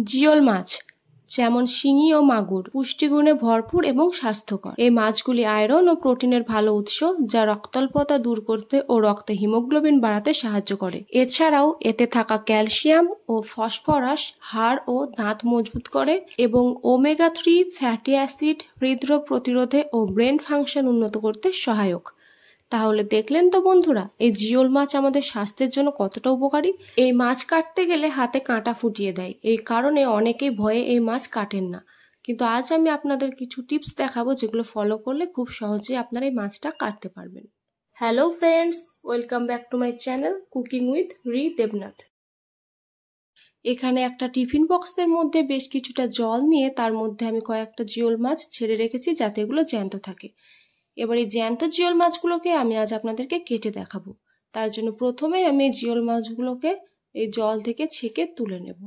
জিওল মাছ যেমন শিঙি ও মাগুর পুষ্টিগুণে ভরপুর এবং স্বাস্থ্যকর। এই মাছগুলি আয়রন ও প্রোটিনের ভালো উৎস, যা রক্তাল্পতা দূর করতে ও রক্তে হিমোগ্লোবিন বাড়াতে সাহায্য করে। এছাড়াও এতে থাকা ক্যালসিয়াম ও ফসফরাস হাড় ও দাঁত মজবুত করে এবং ওমেগা-3 ফ্যাটি অ্যাসিড হৃদরোগ প্রতিরোধে ও ব্রেন ফাংশন উন্নত করতে সহায়ক। তাহলে দেখলেন তো বন্ধুরা, এই জিওল মাছ আমাদের স্বাস্থ্যের জন্য কতটা উপকারী। এই মাছ কাটতে গেলে হাতে কাঁটা ফুটিয়ে দেয়, এই কারণে অনেকেই ভয়ে এই মাছ কাটেন না। কিন্তু আজ আমি আপনাদের কিছু টিপস দেখাবো, যেগুলো ফলো করলে খুব সহজেই আপনারা এই মাছটা কাটতে পারবেন। Hello friends, welcome back to my channel cooking with রি দেবনাথ। এখানে একটা টিফিন বক্সের মধ্যে বেশ কিছুটা জল নিয়ে তার মধ্যে আমি কয়েকটা জিওল মাছ ছেড়ে রেখেছি, যাতে এগুলো জ্যান্ত থাকে। এবার এই জ্যান্ত জিওল মাছগুলোকে আমি আজ আপনাদেরকে কেটে দেখাবো। তার জন্য প্রথমে আমি এই জিওল মাছগুলোকে এই জল থেকে ছেঁকে তুলে নেব।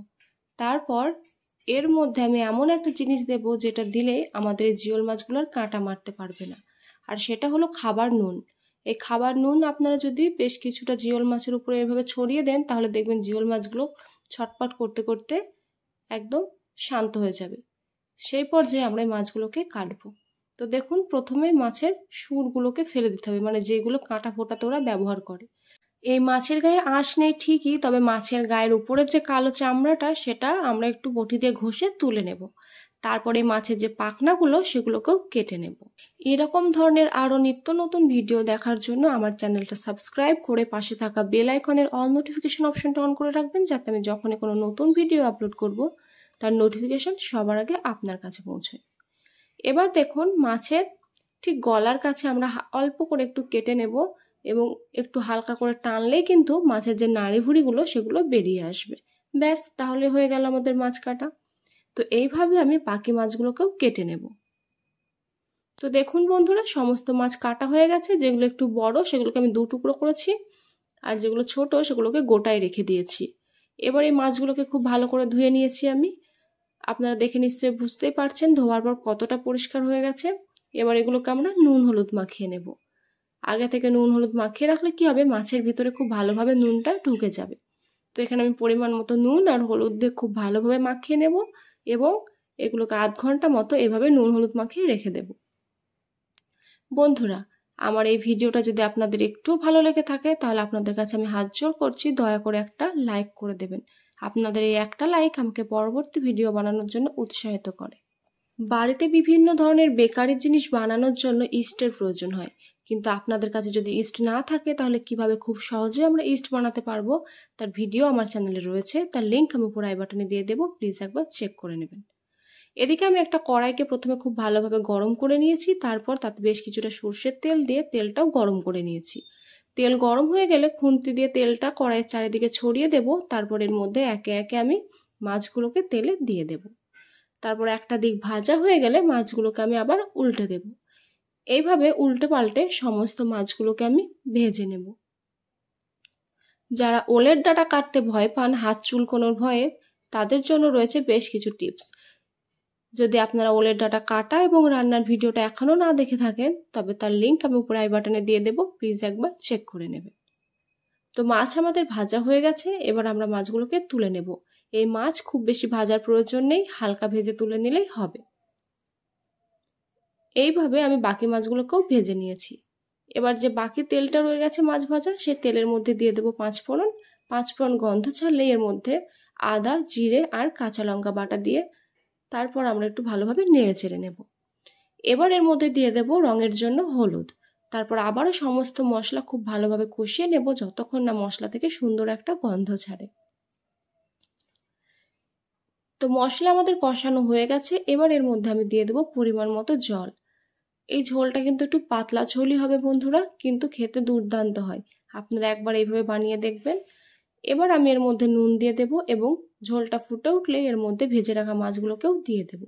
তারপর এর মধ্যে আমি এমন একটা জিনিস দেব, যেটা দিলে আমাদের এই জিওল মাছগুলোর কাঁটা মারতে পারবে না, আর সেটা হলো খাবার নুন। এই খাবার নুন আপনারা যদি বেশ কিছুটা জিওল মাছের উপরে এভাবে ছড়িয়ে দেন, তাহলে দেখবেন জিওল মাছগুলো ছটপট করতে করতে একদম শান্ত হয়ে যাবে। সেই পর্যায়ে আমরা এই মাছগুলোকে কাটবো। তো দেখুন, প্রথমে মাছের সুরগুলোকে ফেলে দিতে হবে, মানে যেগুলো কাঁটা ফোটাতে ওরা ব্যবহার করে। এই মাছের গায়ে আঁশ নেই ঠিকই, তবে মাছের গায়ের উপরের যে কালো চামড়াটা, সেটা আমরা একটু বটি দিয়ে ঘষে তুলে নেব। তারপরে মাছের যে পাখনাগুলো, সেগুলোকেও কেটে নেব। এরকম ধরনের আরও নিত্য নতুন ভিডিও দেখার জন্য আমার চ্যানেলটা সাবস্ক্রাইব করে পাশে থাকা বেল আইকনের অল নোটিফিকেশন অপশনটা অন করে রাখবেন, যাতে আমি যখনই কোনো নতুন ভিডিও আপলোড করব তার নোটিফিকেশন সবার আগে আপনার কাছে পৌঁছায়। এবার দেখুন, মাছের ঠিক গলার কাছে আমরা অল্প করে একটু কেটে নেব এবং একটু হালকা করে টানলেই কিন্তু মাছের যে নাড়িভুড়িগুলো সেগুলো বেরিয়ে আসবে। ব্যাস, তাহলে হয়ে গেল আমাদের মাছ কাটা। তো এইভাবে আমি বাকি মাছগুলোকেও কেটে নেব। তো দেখুন বন্ধুরা, সমস্ত মাছ কাটা হয়ে গেছে। যেগুলো একটু বড় সেগুলোকে আমি 2 টুকরো করেছি, আর যেগুলো ছোট সেগুলোকে গোটায় রেখে দিয়েছি। এবার এই মাছগুলোকে খুব ভালো করে ধুয়ে নিয়েছি আমি। আপনারা দেখে নিশ্চয়ই বুঝতেই পারছেন ধোয়ার পর কতটা পরিষ্কার হয়ে গেছে। এবার এগুলোকে আমরা নুন হলুদ মাখিয়ে নেব। আগে থেকে নুন হলুদ মাখিয়ে রাখলে কি হবে, মাছের ভিতরে খুব ভালোভাবে নুনটা ঢুকে যাবে। তো এখানে আমি পরিমাণ মতো নুন আর হলুদ দিয়ে খুব ভালোভাবে মাখিয়ে নেব এবং এগুলোকে আধ ঘন্টা মতো এভাবে নুন হলুদ মাখিয়ে রেখে দেব। বন্ধুরা, আমার এই ভিডিওটা যদি আপনাদের একটু ভালো লেগে থাকে, তাহলে আপনাদের কাছে আমি হাত জোড় করছি, দয়া করে একটা লাইক করে দেবেন। আপনাদের এই একটা লাইক আমাকে পরবর্তী ভিডিও বানানোর জন্য উৎসাহিত করে। বাড়িতে বিভিন্ন ধরনের বেকারির জিনিস বানানোর জন্য ইস্টের প্রয়োজন হয়, কিন্তু আপনাদের কাছে যদি ইস্ট না থাকে, তাহলে কিভাবে খুব সহজে আমরা ইস্ট বানাতে পারবো তার ভিডিও আমার চ্যানেলে রয়েছে। তার লিঙ্ক আমি উপরে আই বাটনে দিয়ে দেবো, প্লিজ একবার চেক করে নেবেন। এদিকে আমি একটা কড়াইকে প্রথমে খুব ভালোভাবে গরম করে নিয়েছি, তারপর তাতে বেশ কিছুটা সর্ষের তেল দিয়ে তেলটাও গরম করে নিয়েছি। তেল গরম হয়ে গেলে খুন্তি দিয়ে তেলটা কড়াইয়ের চারিদিকে ছড়িয়ে দেব। তারপর এর মধ্যে একে একে আমি মাছগুলোকে তেলে দিয়ে দেব। তারপর একটা দিক ভাজা হয়ে গেলে মাছগুলোকে আমি আবার উল্টে দেব। এইভাবে উল্টে পাল্টে সমস্ত মাছগুলোকে আমি ভেজে নেব। যারা ওলের ডাঁটা কাটতে ভয় পান হাত চুলকোনোর ভয়ে, তাদের জন্য রয়েছে বেশ কিছু টিপস। যদি আপনারা ওলের ডাঁটা কাটা এবং রান্নার ভিডিওটা এখনও না দেখে থাকেন, তবে তার লিঙ্ক আমি উপরে আই বাটনে দিয়ে দেবো, প্লিজ একবার চেক করে নেবেন। তো মাছ আমাদের ভাজা হয়ে গেছে, এবার আমরা মাছগুলোকে তুলে নেব। এই মাছ খুব বেশি ভাজার প্রয়োজন নেই, হালকা ভেজে তুলে নিলেই হবে। এইভাবে আমি বাকি মাছগুলোকেও ভেজে নিয়েছি। এবার যে বাকি তেলটা রয়ে গেছে মাছ ভাজা, সেই তেলের মধ্যে দিয়ে দেবো 5 ফোড়ন। 5 ফোড়ন গন্ধ ছাড়লে এর মধ্যে আদা, জিরে আর কাঁচা লঙ্কা বাটা দিয়ে তারপর আমরা একটু ভালোভাবে নেড়ে চেড়ে নেব। এবার এর মধ্যে দিয়ে দেব রঙের জন্য হলুদ। তারপর আবারও সমস্ত মশলা খুব ভালোভাবে কষিয়ে নেব, যতক্ষণ না মশলা থেকে সুন্দর একটা গন্ধ ছাড়ে। তো মশলা আমাদের কষানো হয়ে গেছে। এবার এর মধ্যে আমি দিয়ে দেবো পরিমাণ মতো জল। এই ঝোলটা কিন্তু একটু পাতলা ঝোলই হবে বন্ধুরা, কিন্তু খেতে দুর্দান্ত হয়। আপনারা একবার এইভাবে বানিয়ে দেখবেন। এবার আমি এর মধ্যে নুন দিয়ে দেব এবং ঝোলটা ফুটে উঠলে এর মধ্যে ভেজে রাখা মাছগুলোকেও দিয়ে দেব।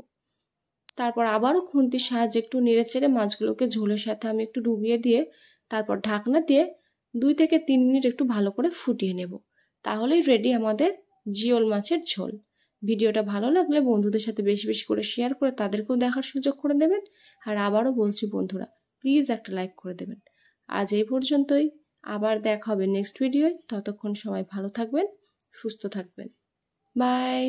তারপর আবারও খুন্তির সাহায্যে একটু নেড়ে চেড়ে মাছগুলোকে ঝোলের সাথে আমি একটু ডুবিয়ে দিয়ে তারপর ঢাকনা দিয়ে 2 থেকে 3 মিনিট একটু ভালো করে ফুটিয়ে নেব। তাহলেই রেডি আমাদের জিওল মাছের ঝোল। ভিডিওটা ভালো লাগলে বন্ধুদের সাথে বেশি বেশি করে শেয়ার করে তাদেরকেও দেখার সুযোগ করে দেবেন। আর আবারও বলছি বন্ধুরা, প্লিজ একটা লাইক করে দেবেন। আজ এই পর্যন্তই, আবার দেখা হবে নেক্সট ভিডিওয়। ততক্ষণ সবাই ভালো থাকবেন, সুস্থ থাকবেন। বাই।